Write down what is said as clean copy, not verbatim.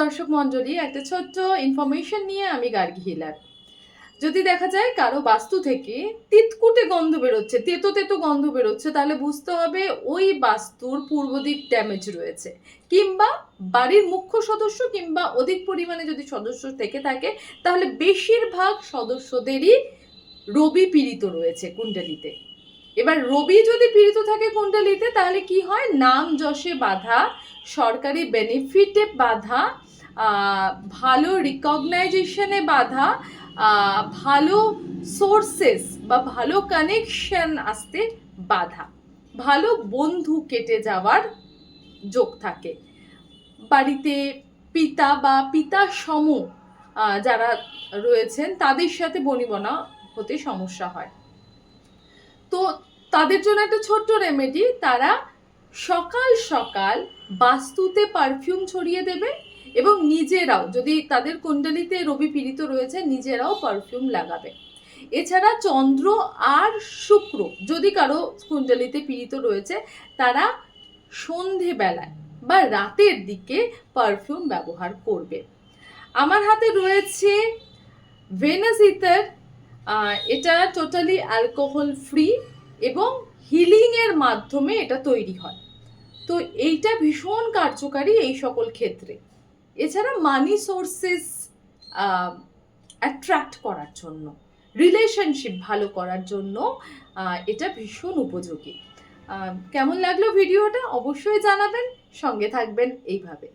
দর্শক মণ্ডলী, একটা ছোট্ট ইনফরমেশন নিয়ে আমি গার্গী হিলার। যদি দেখা যায় কারো বাস্তু থেকে তিতকুটে গন্ধ বেরোচ্ছে, তেতো তেতো গন্ধ বেরোচ্ছে, তাহলে বুঝতে হবে ওই বাস্তুর পূর্ব দিক ড্যামেজ রয়েছে, কিংবা বাড়ির মুখ্য সদস্য কিংবা অধিক পরিমাণে যদি সদস্য থেকে থাকে তাহলে বেশিরভাগ সদস্যদেরই রবি পীড়িত রয়েছে কুণ্ডলিতে। এবার রবি যদি পীড়িত থাকে কুণ্ডলিতে তাহলে কি হয়? নাম যশে বাধা, সরকারি বেনিফিটে বাধা, ভালো রিকগনাইজেশনে বাধা, ভালো সোর্সেস বা ভালো কানেকশন আসতে বাধা, ভালো বন্ধু কেটে যাওয়ার যোগ থাকে। বাড়িতে পিতা বা পিতা সম যারা রয়েছেন তাদের সাথে বনিবনা হতে সমস্যা হয়। তো তাদের জন্য একটা ছোট্ট রেমেডি, তারা সকাল সকাল বাস্তুতে পারফিউম ছড়িয়ে দেবে এবং নিজেরাও, যদি তাদের কুণ্ডলিতে রবি পীড়িত রয়েছে, নিজেরাও পারফিউম লাগাবে। এছাড়া চন্দ্র আর শুক্র যদি কারো কুণ্ডলিতে পীড়িত রয়েছে, তারা সন্ধেবেলায় বা রাতের দিকে পারফিউম ব্যবহার করবে। আমার হাতে রয়েছে ভেনাস ইথার। এটা টোটালি অ্যালকোহল ফ্রি এবং হিলিংয়ের মাধ্যমে এটা তৈরি হয়। তো এইটা ভীষণ কার্যকারী এই সকল ক্ষেত্রে। এছাড়া মানি সোর্সেস অ্যাট্রাক্ট করার জন্য, রিলেশনশিপ ভালো করার জন্য এটা ভীষণ উপযোগী। কেমন লাগলো ভিডিওটা অবশ্যই জানাবেন, সঙ্গে থাকবেন এইভাবে।